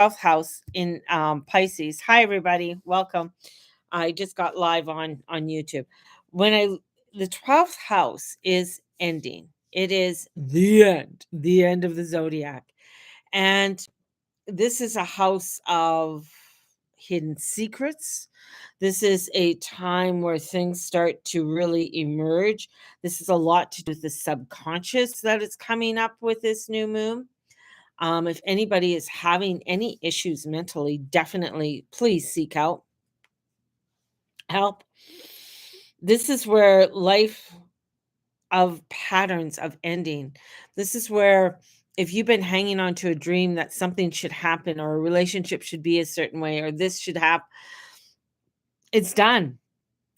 12th house in Pisces. Hi, everybody. Welcome. I just got live on YouTube. When I the 12th house is ending. It is the end of the zodiac. And this is a house of hidden secrets. This is a time where things start to really emerge. This is a lot to do with the subconscious that is coming up with this new moon. If anybody is having any issues mentally, definitely please seek out help. This is where life of patterns of ending. This is where if you've been hanging on to a dream that something should happen or a relationship should be a certain way or this should happen, it's done.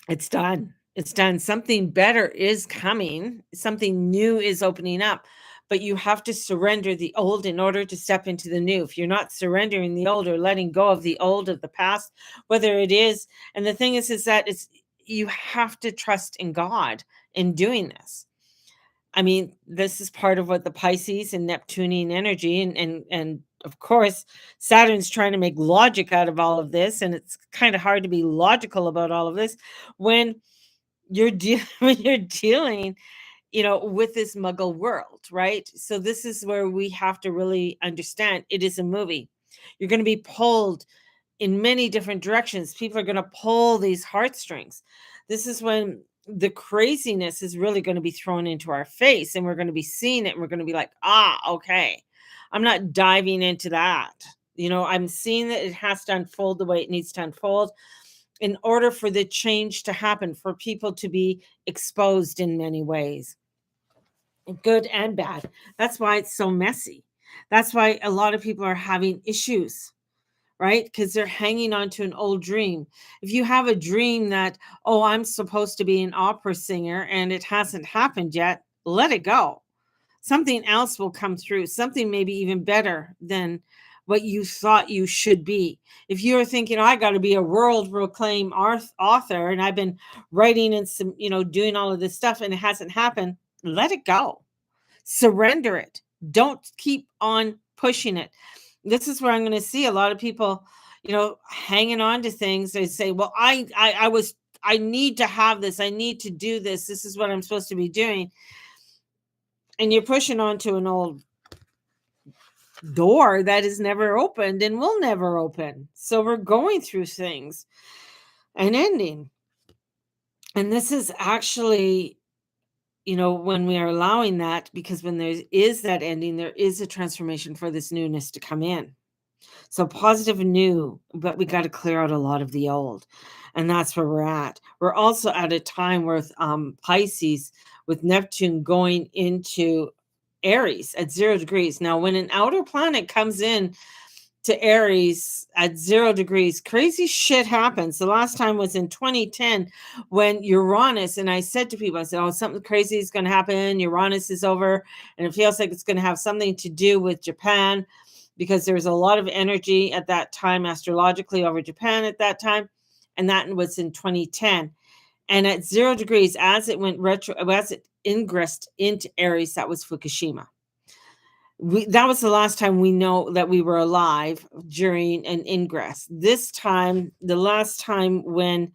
It's done. It's done. Something better is coming. Something new is opening up. But you have to surrender the old in order to step into the new. If you're not surrendering the old or letting go of the old of the past, whether it is, and the thing is that it's you have to trust in God in doing this. I mean, this is part of what the Pisces and Neptunian energy and of course Saturn's trying to make logic out of all of this, and it's kind of hard to be logical about all of this when when you're dealing, with this muggle world, right? So this is where we have to really understand it is a movie. You're going to be pulled in many different directions. People are going to pull these heartstrings. This is when the craziness is really going to be thrown into our face and we're going to be seeing it and we're going to be like, okay. I'm not diving into that. I'm seeing that it has to unfold the way it needs to unfold in order for the change to happen, for people to be exposed in many ways, good and bad. That's why it's so messy. That's why a lot of people are having issues, right? Because they're hanging on to an old dream. If you have a dream that, oh, I'm supposed to be an opera singer and it hasn't happened yet, let it go. Something else will come through, something maybe even better than what you thought you should be. If you're thinking, I got to be a world proclaimed author and I've been writing and some, doing all of this stuff and it hasn't happened, let it go. Surrender it. Don't keep on pushing it. This is where I'm going to see a lot of people, hanging on to things. They say, well, I need to have this. I need to do this. This is what I'm supposed to be doing. And you're pushing onto an old door that is never opened and will never open. So we're going through things and ending. And this is actually, when we are allowing that, because when there is that ending, there is a transformation for this newness to come in. So positive and new, but we got to clear out a lot of the old. And that's where we're at. We're also at a time with Pisces, with Neptune going into Aries at 0 degrees. Now, when an outer planet comes in to Aries at 0 degrees, crazy shit happens. The last time was in 2010 when Uranus, and I said to people, I said, oh, something crazy is going to happen. Uranus is over, and it feels like it's going to have something to do with Japan because there was a lot of energy at that time astrologically over Japan at that time. And that was in 2010. And at 0 degrees, as it went retro, as it ingressed into Aries, that was Fukushima. That was the last time we know that we were alive during an ingress. This time, the last time when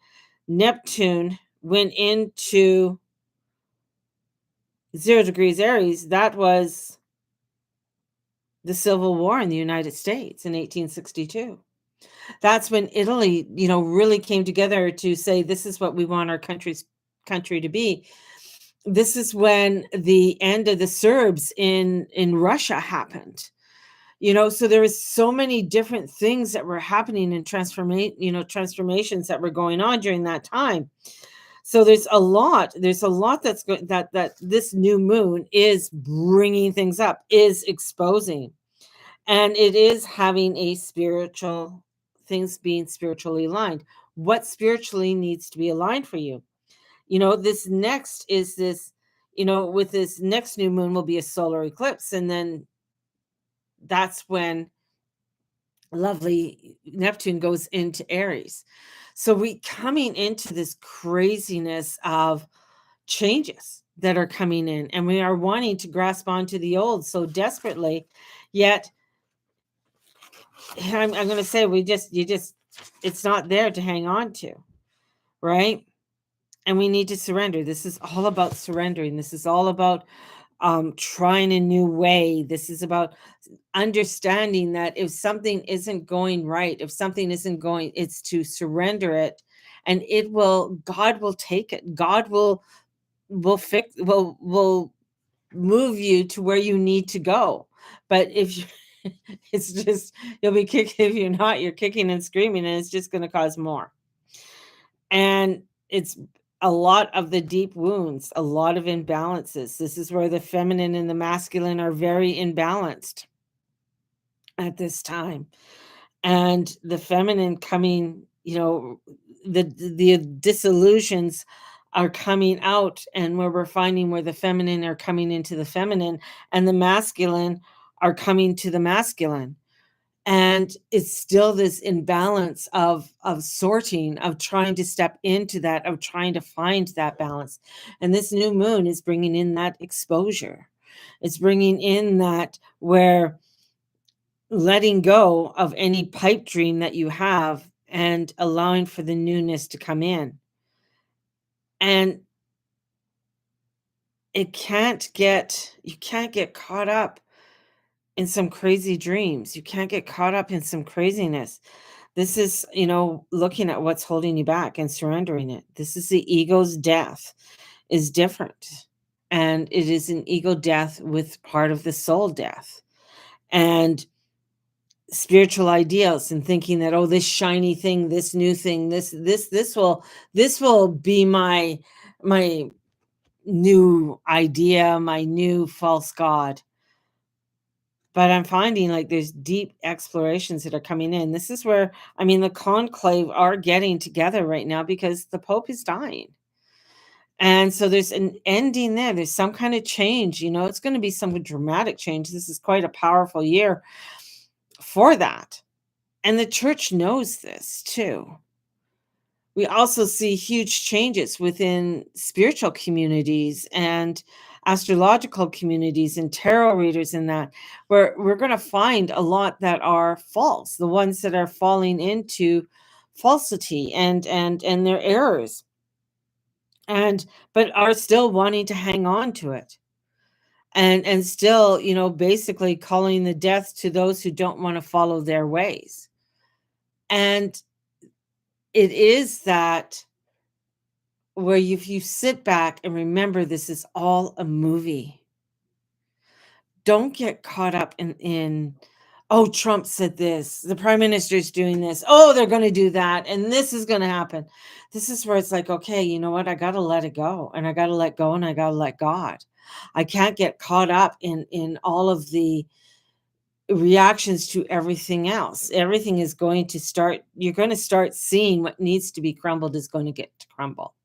Neptune went into 0 degrees Aries, that was the Civil War in the United States in 1862. That's when Italy, really came together to say, this is what we want our country to be. This is when the end of the Serbs in Russia happened. So there was so many different things that were happening in transformations that were going on during that time. So there's a lot that's that this new moon is bringing things up, is exposing, and it is having a spiritual things being spiritually aligned. What spiritually needs to be aligned for you? This next is this, with this next new moon will be a solar eclipse. And then that's when lovely Neptune goes into Aries. So we coming into this craziness of changes that are coming in, and we are wanting to grasp onto the old so desperately, yet I'm going to say it's not there to hang on to, right? And we need to surrender. This is all about surrendering. This is all about trying a new way. This is about understanding that if something isn't going right, if something isn't going, it's to surrender it, and God will take it. God will move you to where you need to go. But if you it's just, you'll be kicking, if you're not, you're kicking and screaming, and it's just going to cause more. And it's a lot of the deep wounds, a lot of imbalances. This is where the feminine and the masculine are very imbalanced at this time. And the feminine coming, the disillusions are coming out, and where we're finding where the feminine are coming into the feminine, and the masculine are coming to the masculine. And it's still this imbalance of sorting, of trying to step into that, of trying to find that balance. And this new moon is bringing in that exposure. It's bringing in that, where letting go of any pipe dream that you have and allowing for the newness to come in. And you can't get caught up in some crazy dreams. You can't get caught up in some craziness. This is, looking at what's holding you back and surrendering it. This is the ego's death is different. And it is an ego death with part of the soul death. And spiritual ideals, and thinking that, oh, this shiny thing, this new thing, this will be my new idea, my new false god. But I'm finding, like, there's deep explorations that are coming in. This is where, the conclave are getting together right now, because the Pope is dying. And so there's an ending there. There's some kind of change. It's going to be some dramatic change. This is quite a powerful year for that. And the church knows this too. We also see huge changes within spiritual communities and astrological communities and tarot readers, in that, where we're going to find a lot that are false, the ones that are falling into falsity and their errors, and but are still wanting to hang on to it, and still, basically calling the death to those who don't want to follow their ways. And it is that, where if you sit back and remember, this is all a movie. Don't get caught up in, oh, Trump said this, the prime minister's doing this, oh, they're going to do that, and this is going to happen. This is where it's like, okay, you know what? I got to let it go, and I got to let go, and I got to let God. I can't get caught up in all of the reactions to everything else. Everything is going to start, you're going to start seeing what needs to be crumbled is going to get to crumble.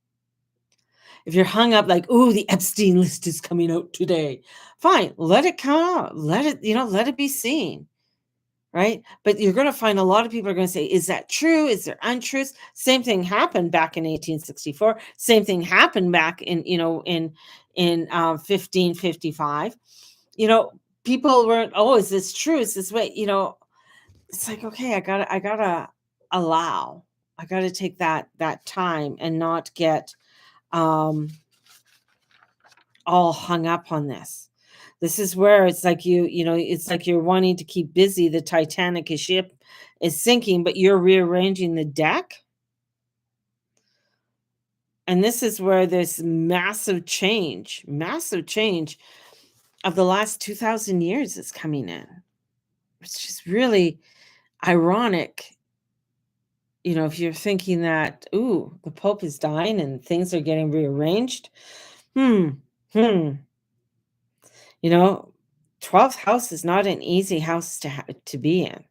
If you're hung up like, "Ooh, the Epstein list is coming out today." Fine, let it come out. Let it be seen, right? But you're gonna find a lot of people are gonna say, "Is that true? Is there untruths?" Same thing happened back in 1864. Same thing happened back in 1555. You know, people weren't, "Oh, is this true? Is this way?" It's like, okay, I gotta allow. I gotta take that time and not get um all hung up on this. This is where it's like, it's like you're wanting to keep busy. The Titanic ship is sinking, but you're rearranging the deck. And this is where this massive change of the last 2000 years is coming in. It's just really ironic. If you're thinking that, ooh, the Pope is dying and things are getting rearranged. Hmm. Hmm. You know, 12th house is not an easy house to be in.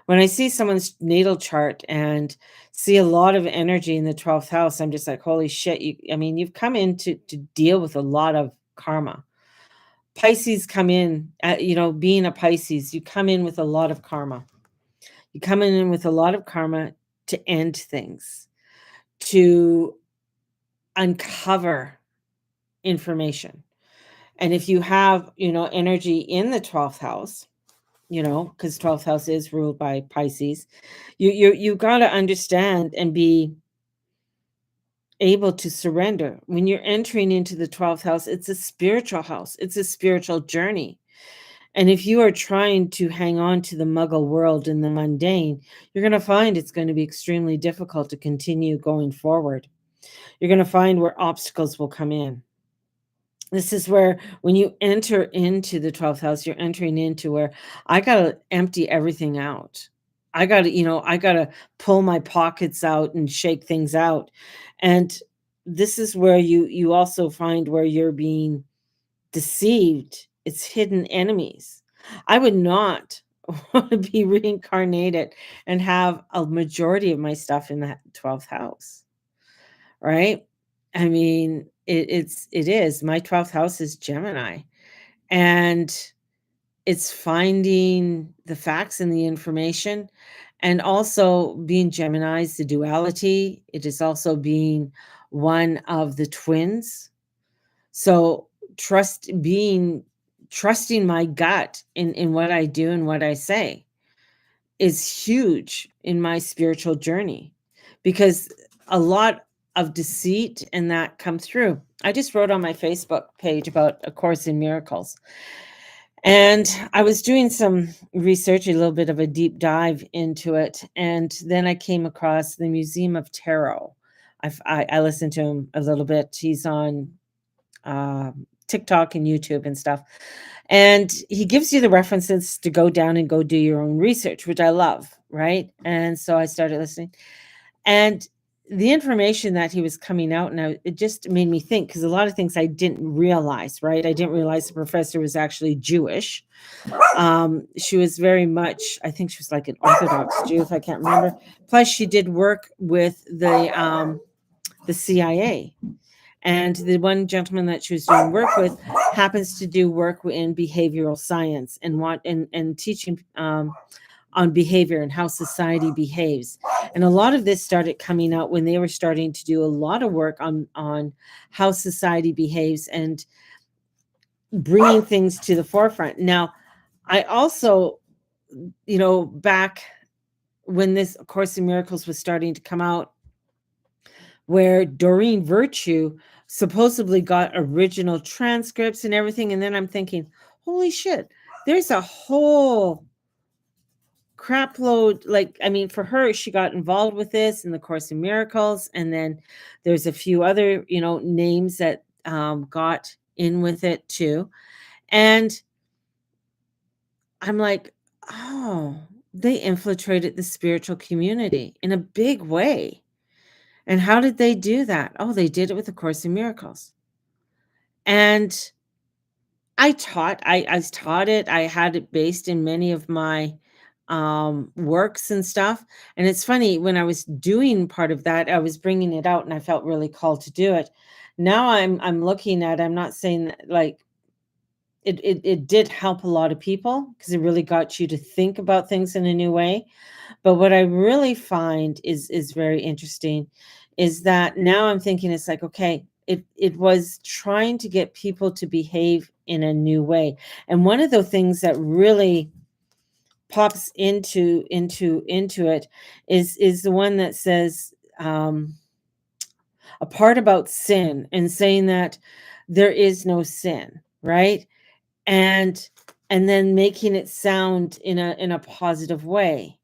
When I see someone's natal chart and see a lot of energy in the 12th house, I'm just like, holy shit. You've come in to deal with a lot of karma. Pisces come in, being a Pisces, you come in with a lot of karma. You come in with a lot of karma to end things, to uncover information. And if you have, energy in the 12th house, because 12th house is ruled by Pisces. You got to understand and be able to surrender. When you're entering into the 12th house, it's a spiritual house, it's a spiritual journey. And if you are trying to hang on to the muggle world and the mundane, you're going to find it's going to be extremely difficult to continue going forward. You're going to find where obstacles will come in. This is where, when you enter into the 12th house, you're entering into where I got to empty everything out. I got to pull my pockets out and shake things out. And this is where you also find where you're being deceived. It's hidden enemies. I would not want to be reincarnated and have a majority of my stuff in the 12th house, right? I mean, it is. My 12th house is Gemini, and it's finding the facts and the information, and also being Gemini's the duality. It is also being one of the twins. So trusting my gut in what I do and what I say is huge in my spiritual journey, because a lot of deceit and that come through. I just wrote on my Facebook page about A Course in Miracles, and I was doing some research, a little bit of a deep dive into it, and then I came across the Museum of Tarot. I listened to him a little bit. He's on TikTok and YouTube and stuff. And he gives you the references to go down and go do your own research, which I love, right? And so I started listening. And the information that he was coming out, and it just made me think, because a lot of things I didn't realize, right? I didn't realize the professor was actually Jewish. She was very much, I think she was like an Orthodox Jew, if I can't remember. Plus, she did work with the CIA. And the one gentleman that she was doing work with happens to do work in behavioral science and teaching on behavior and how society behaves. And a lot of this started coming out when they were starting to do a lot of work on how society behaves and bringing things to the forefront. Now, I also, back when this Course in Miracles was starting to come out, where Doreen Virtue supposedly got original transcripts and everything. And then I'm thinking, holy shit, there's a whole crap load. Like, I mean, for her, she got involved with this in the Course in Miracles. And then there's a few other, names that got in with it too. And I'm like, oh, they infiltrated the spiritual community in a big way. And how did they do that? Oh, they did it with the Course in Miracles. And I taught it. I had it based in many of my works and stuff. And it's funny, when I was doing part of that, I was bringing it out and I felt really called to do it. Now I'm looking at, I'm not saying that, like, it did help a lot of people, because it really got you to think about things in a new way. But what I really find is very interesting is that now I'm thinking, it's like, okay, it was trying to get people to behave in a new way. And one of the things that really pops into it is the one that says, a part about sin, and saying that there is no sin, right? And then making it sound in a positive way,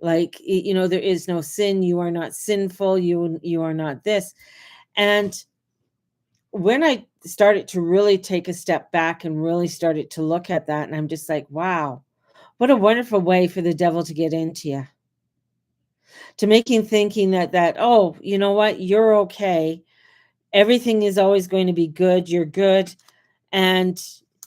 like, there is no sin, you are not sinful, you are not this. And when I started to really take a step back and really started to look at that, and I'm just like, wow, what a wonderful way for the devil to get into you, to making thinking that, oh, you know what, you're okay, everything is always going to be good, you're good, and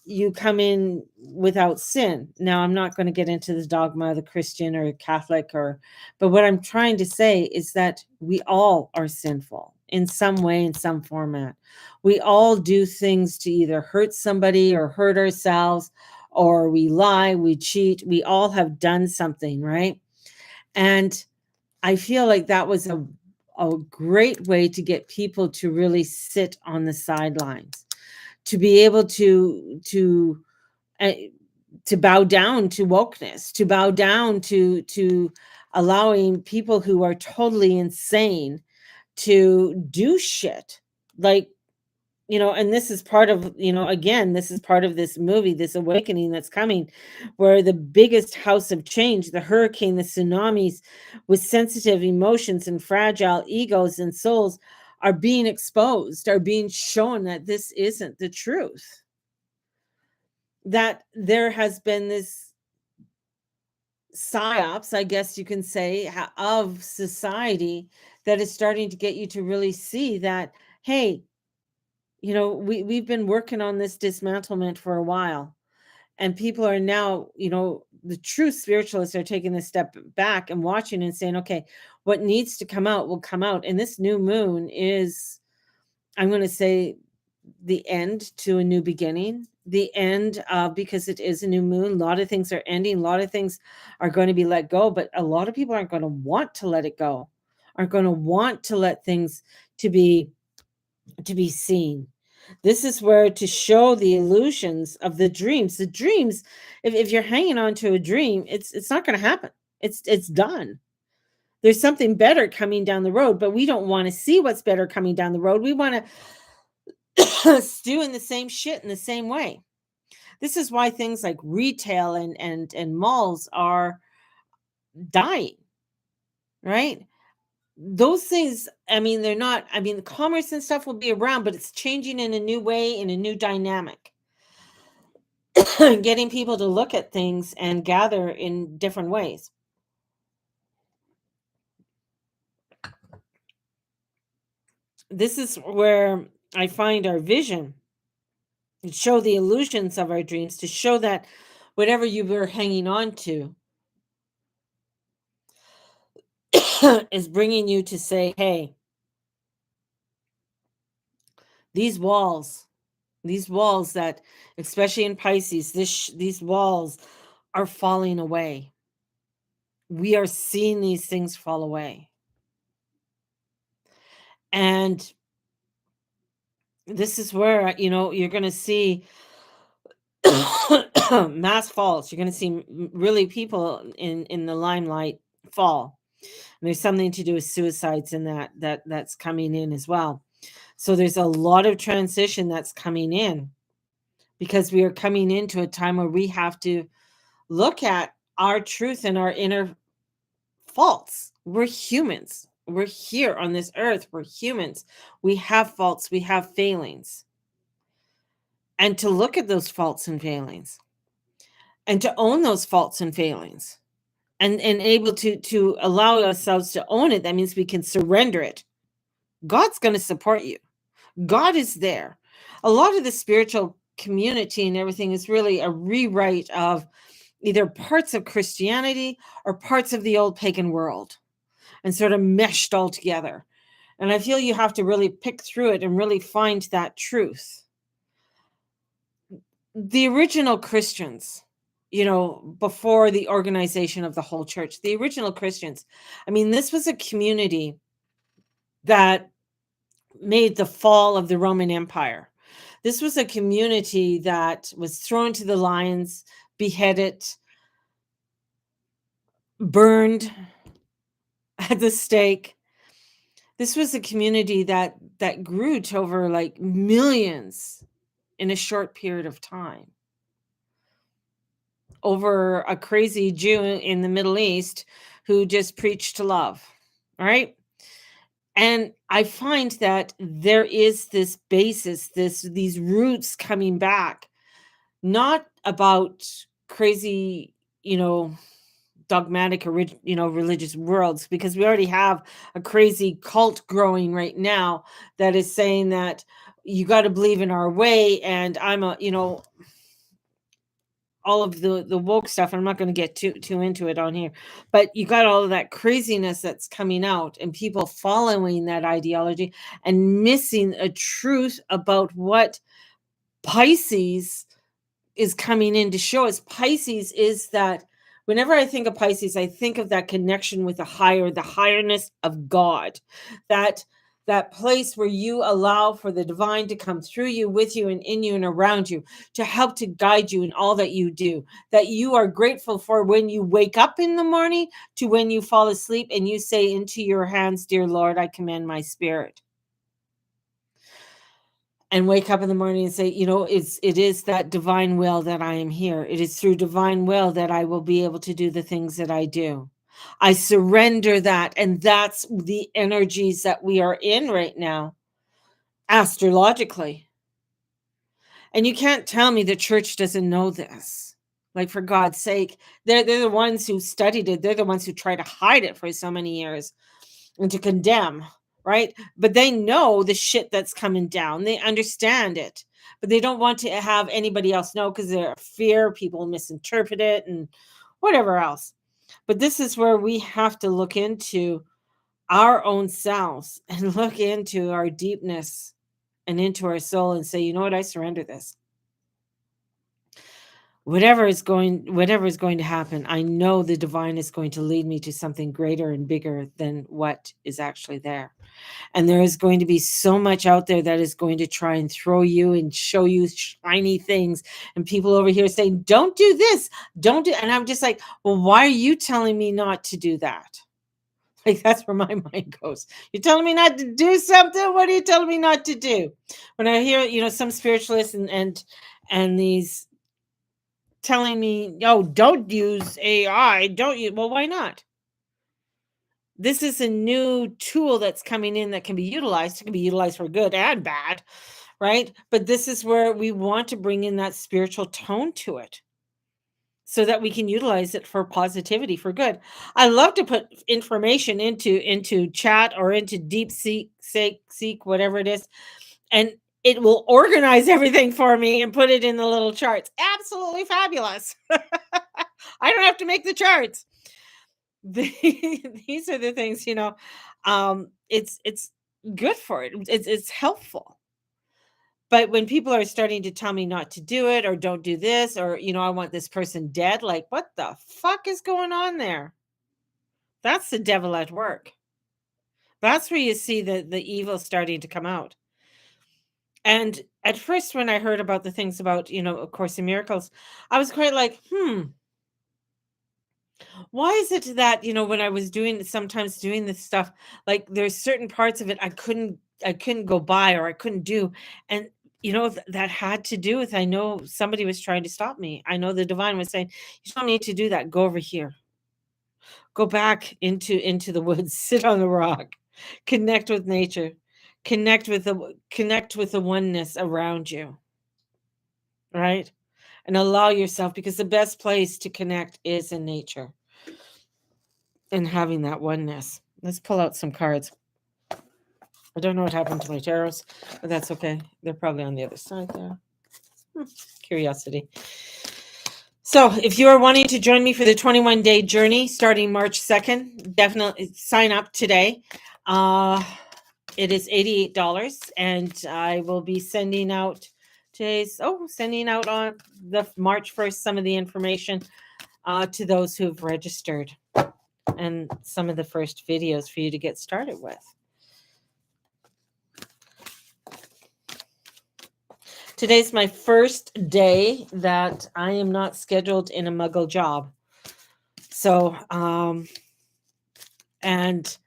you come in without sin. Now, I'm not going to get into the dogma of the Christian or Catholic, but what I'm trying to say is that we all are sinful in some way, in some format. We all do things to either hurt somebody or hurt ourselves, or we lie, we cheat. We all have done something, right? And I feel like that was a great way to get people to really sit on the sidelines, to be able to uh, to bow down to wokeness, to bow down to allowing people who are totally insane to do shit. Like, and this is part of, again, this is part of this movie, this awakening that's coming, where the biggest house of change, the hurricane, the tsunamis, with sensitive emotions and fragile egos and souls, are being exposed, are being shown that this isn't the truth. That there has been this psyops, I guess you can say, of society that is starting to get you to really see that, hey, we've been working on this dismantlement for a while, and people are now, the true spiritualists are taking this step back and watching and saying, okay, what needs to come out will come out. And this new moon is, I'm going to say, the end to a new beginning, the end, because it is a new moon. A lot of things are ending. A lot of things are going to be let go, but a lot of people aren't going to want to let it go, aren't going to want to let things to be seen. This is where to show the illusions of the dreams. The dreams, if you're hanging on to a dream, it's not going to happen. It's done. There's something better coming down the road, but we don't want to see what's better coming down the road. We want to stew in the same shit in the same way. This is why things like retail and malls are dying, right? Those things, I mean, they're not, I mean, the commerce and stuff will be around, but it's changing in a new way, in a new dynamic. Getting people to look at things and gather in different ways. This is where I find our vision, to show the illusions of our dreams, to show that whatever you were hanging on to is bringing you to say, hey, these walls that, especially in Pisces, these walls are falling away. We are seeing these things fall away. And this is where, you're going to see mass falls. You're going to see really people in the limelight fall. And there's something to do with suicides in that's coming in as well. So there's a lot of transition that's coming in, because we are coming into a time where we have to look at our truth and our inner faults. We're humans. We're here on this earth. We're humans. We have faults. We have failings. And to look at those faults and failings, and to own those faults and failings, and able to allow ourselves to own it, that means we can surrender it. God's going to support you. God is there. A lot of the spiritual community and everything is really a rewrite of either parts of Christianity or parts of the old pagan world, and sort of meshed all together. And I feel you have to really pick through it and really find that truth. The original Christians, before the organization of the whole church, the original Christians, I mean, this was a community that made the fall of the Roman Empire. This was a community that was thrown to the lions, beheaded, burned at the stake. This was a community that grew to over like millions in a short period of time, over a crazy Jew in the Middle East who just preached love. All right. And I find that there is this basis, these roots coming back, not about crazy, dogmatic, religious worlds, because we already have a crazy cult growing right now that is saying that you got to believe in our way. And I'm all of the woke stuff. I'm not going to get too into it on here, but you got all of that craziness that's coming out, and people following that ideology and missing a truth about what Pisces is coming in to show us. Pisces is that, whenever I think of Pisces, I think of that connection with the higher, the highness of God, that that place where you allow for the divine to come through you, with you, and in you and around you to help to guide you in all that you do. That you are grateful for when you wake up in the morning to when you fall asleep and you say, "Into your hands, dear Lord, I commend my spirit." And wake up in the morning and say, it is that divine will that I am here. It is through divine will that I will be able to do the things that I do. I surrender that. And that's the energies that we are in right now, astrologically. And you can't tell me the church doesn't know this. Like, for God's sake, they're the ones who studied it. They're the ones who try to hide it for so many years and to condemn, right? But they know the shit that's coming down. They understand it, but they don't want to have anybody else know because they're fear people misinterpret it and whatever else. But this is where we have to look into our own selves and look into our deepness and into our soul and say, you know what, I surrender this. Whatever is going to happen, I know the divine is going to lead me to something greater and bigger than what is actually there. And there is going to be so much out there that is going to try and throw you and show you shiny things. And people over here saying, don't do this, don't do. And I'm just like, well, why are you telling me not to do that? Like, that's where my mind goes. You're telling me not to do something? What are you telling me not to do? When I hear, some spiritualists and these telling me, "Oh, don't use AI, don't you?" Well, why not? This is a new tool that's coming in that can be utilized. It can be utilized for good and bad, right? But this is where we want to bring in that spiritual tone to it so that we can utilize it for positivity, for good. I love to put information into chat or into deep seek, whatever it is, and it will organize everything for me and put it in the little charts. Absolutely fabulous. I don't have to make the charts. These are the things, it's good for it. It's helpful. But when people are starting to tell me not to do it or don't do this or I want this person dead, like, what the fuck is going on there? That's the devil at work. That's where you see the evil starting to come out. And at first, when I heard about the things about, A Course in Miracles, I was quite like, why is it that, when I was sometimes doing this stuff, like there's certain parts of it I couldn't go by or I couldn't do. And, that had to do with, I know somebody was trying to stop me. I know the divine was saying, you don't need to do that. Go over here. Go back into the woods, sit on the rock, connect with nature, connect with the oneness around you, right? And allow yourself, because the best place to connect is in nature and having that oneness. Let's pull out some cards. I don't know what happened to my tarots, but that's okay. They're probably on the other side there. Curiosity. So if you are wanting to join me for the 21-day journey starting March 2nd, definitely sign up today. It is $88, and I will be sending out on the March 1st some of the information to those who have registered and some of the first videos for you to get started with. Today's my first day that I am not scheduled in a muggle job. So, and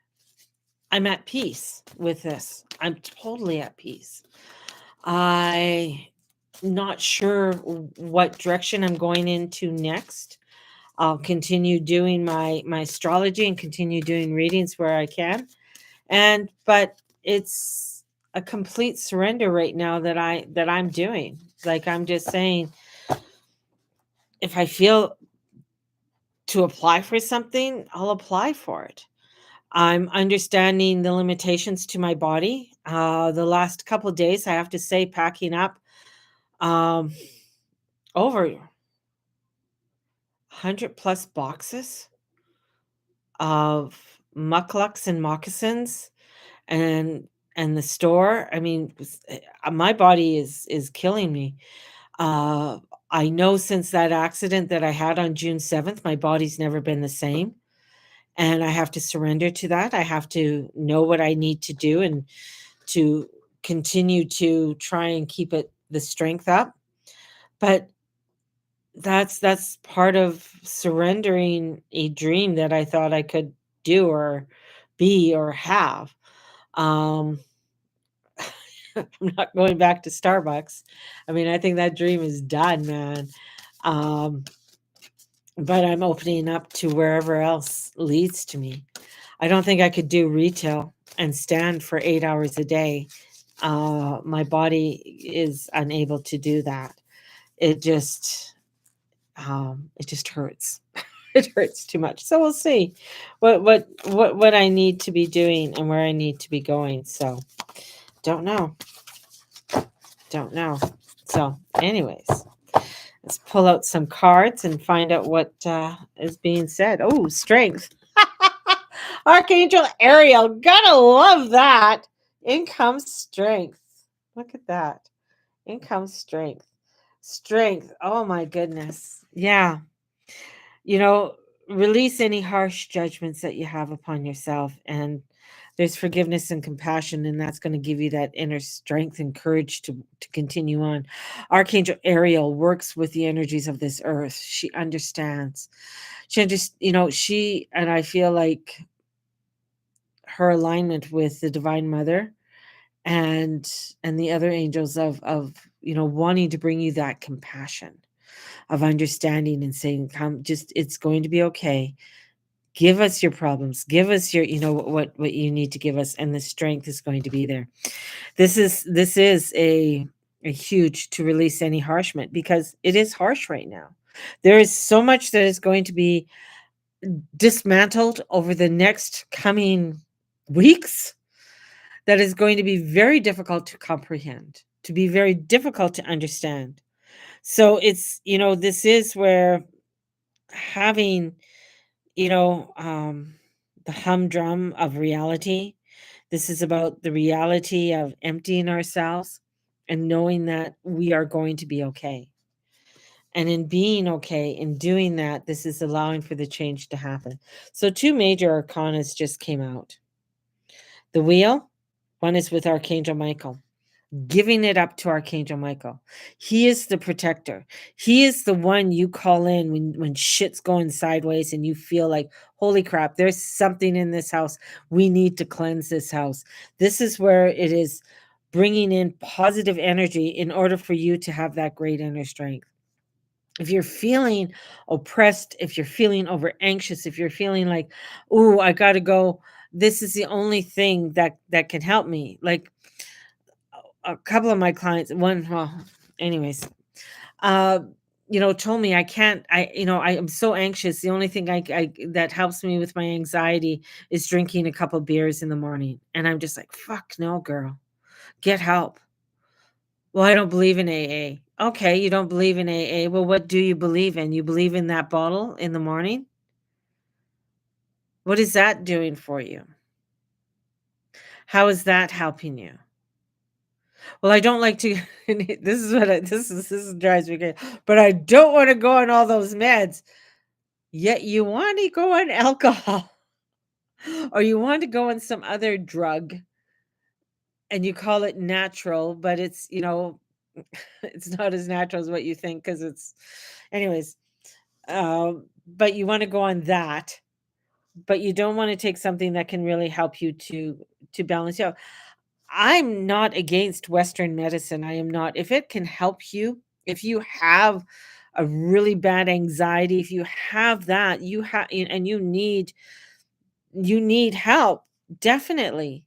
I'm at peace with this. I'm totally at peace. I'm not sure what direction I'm going into next. I'll continue doing my astrology and continue doing readings where I can. But it's a complete surrender right now that I'm doing. Like, I'm just saying, if I feel to apply for something, I'll apply for it. I'm understanding the limitations to my body. The last couple of days, I have to say, packing up over 100 plus boxes of mucklucks and moccasins and the store. I mean, my body is killing me. I know since that accident that I had on June 7th, my body's never been the same. and I have to surrender to that. I have to know what I need to do and to continue to try and keep it the strength up. But that's part of surrendering a dream that I thought I could do or be or have. Um, I'm not going back to Starbucks. I mean, I think that dream is done, man. Um, but I'm opening up to wherever else leads to me. I don't think I could do retail and stand for 8 hours a day. My body is unable to do that. It just it just hurts. It hurts too much. So we'll see what I need to be doing and where I need to be going. So don't know. Don't know. So, anyways, let's pull out some cards and find out what is being said. Oh, strength. Archangel Ariel. Gotta love that. Income strength. Look at that. Income strength. Strength. Oh my goodness. Yeah. You know, release any harsh judgments that you have upon yourself. And there's forgiveness and compassion, and that's going to give you that inner strength and courage to continue on. Archangel Ariel works with the energies of this earth. She understands. She just, she, and I feel like her alignment with the Divine Mother and the other angels of wanting to bring you that compassion of understanding and saying, come, just, it's going to be okay. Give us your problems, give us your, what you need to give us, and the strength is going to be there. This is a huge to release any harshment, because it is harsh right now. There is so much that is going to be dismantled over the next coming weeks that is going to be very difficult to comprehend, to be very difficult to understand. So it's, this is where having, you know, um, the humdrum of reality. This is about the reality of emptying ourselves and knowing that we are going to be okay. And in being okay, in doing that, this is allowing for the change to happen. So, two major arcanas just came out. The wheel, one is with Archangel Michael, giving it up to Archangel Michael. He is the protector. He is the one you call in when shit's going sideways and you feel like, holy crap, there's something in this house. We need to cleanse this house. This is where it is bringing in positive energy in order for you to have that great inner strength. If you're feeling oppressed, if you're feeling over anxious, if you're feeling like, oh, I got to go, this is the only thing that can help me. Like, a couple of my clients, one, well, anyways, uh, told me I can't, I am so anxious. The only thing I that helps me with my anxiety is drinking a couple beers in the morning. And I'm just like, fuck no, girl, get help. Well, I don't believe in AA. Okay, you don't believe in AA. Well, what do you believe in? You believe in that bottle in the morning? What is that doing for you? How is that helping you? Well, I don't like to this is what this is drives me crazy, but I don't wanna go on all those meds. Yet you wanna go on alcohol, or you want to go on some other drug, and you call it natural, but it's, it's not as natural as what you think, because it's anyways, but you wanna go on that, but you don't wanna take something that can really help you to balance you out. I'm not against Western medicine. I am not. If it can help you, if you have a really bad anxiety, if you have that, and you need help, definitely.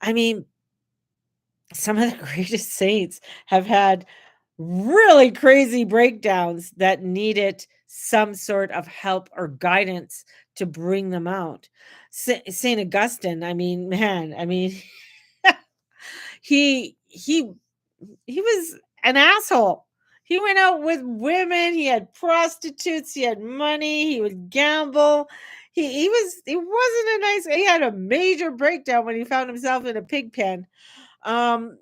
I mean, some of the greatest saints have had really crazy breakdowns that needed some sort of help or guidance to bring them out. Saint Augustine, I mean, man, I mean, he he he was an asshole. He went out with women, he had prostitutes, he had money, he would gamble. He wasn't a nice, he had a major breakdown when he found himself in a pig pen. Um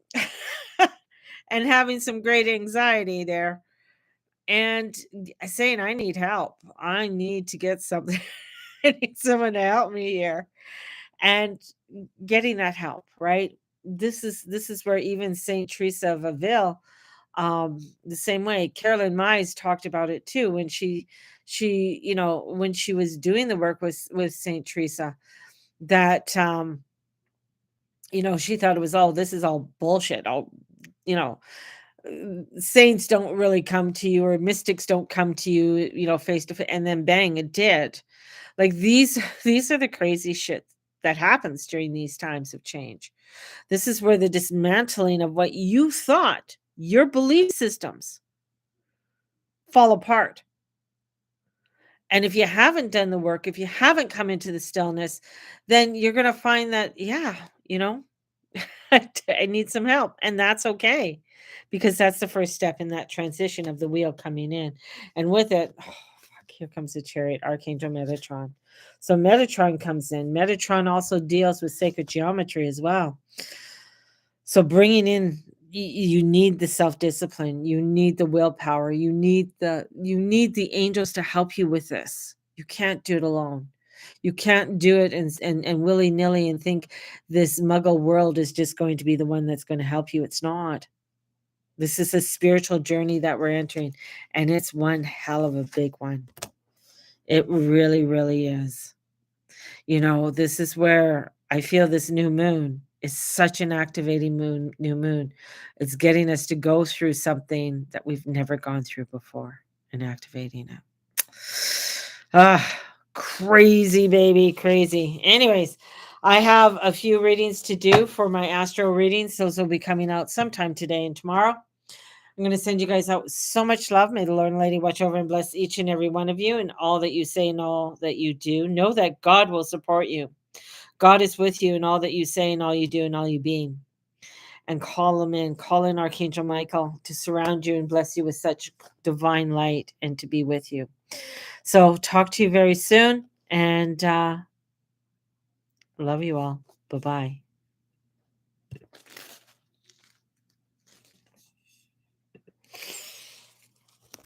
and having some great anxiety there. And saying, I need help. I need to get something. I need someone to help me here. And getting that help, right? This is where even Saint Teresa of Avila, the same way Carolyn Mize talked about it too when when she was doing the work with Saint Teresa, that she thought it was all this is all bullshit. All you know, saints don't really come to you, or mystics don't come to you, face to face, and then bang, it did. Like these these are the crazy shit that happens during these times of change. This is where the dismantling of what you thought, your belief systems, fall apart. And if you haven't done the work, if you haven't come into the stillness, then you're going to find that, yeah, you know, I need some help. And that's okay, because that's the first step in that transition of the wheel coming in. And with it, oh, fuck, here comes the chariot, Archangel Metatron. So Metatron comes in. Metatron also deals with sacred geometry as well. So bringing in, you need the self-discipline, you need the willpower, you need the angels to help you with this. You can't do it alone. You can't do it and willy-nilly and think this muggle world is just going to be the one that's going to help you. It's not. This is a spiritual journey that we're entering, and it's one hell of a big one. It really, really is. This is where I feel this new moon is such an activating new moon. It's getting us to go through something that we've never gone through before and activating it. Ah, crazy, baby, crazy. Anyways, I have a few readings to do for my astro readings. Those will be coming out sometime today and tomorrow. I'm going to send you guys out with so much love. May the Lord and Lady watch over and bless each and every one of you, and all that you say and all that you do. Know that God will support you. God is with you in all that you say and all you do and all you being. And call him in. Call in Archangel Michael to surround you and bless you with such divine light and to be with you. So talk to you very soon, and love you all. Bye-bye.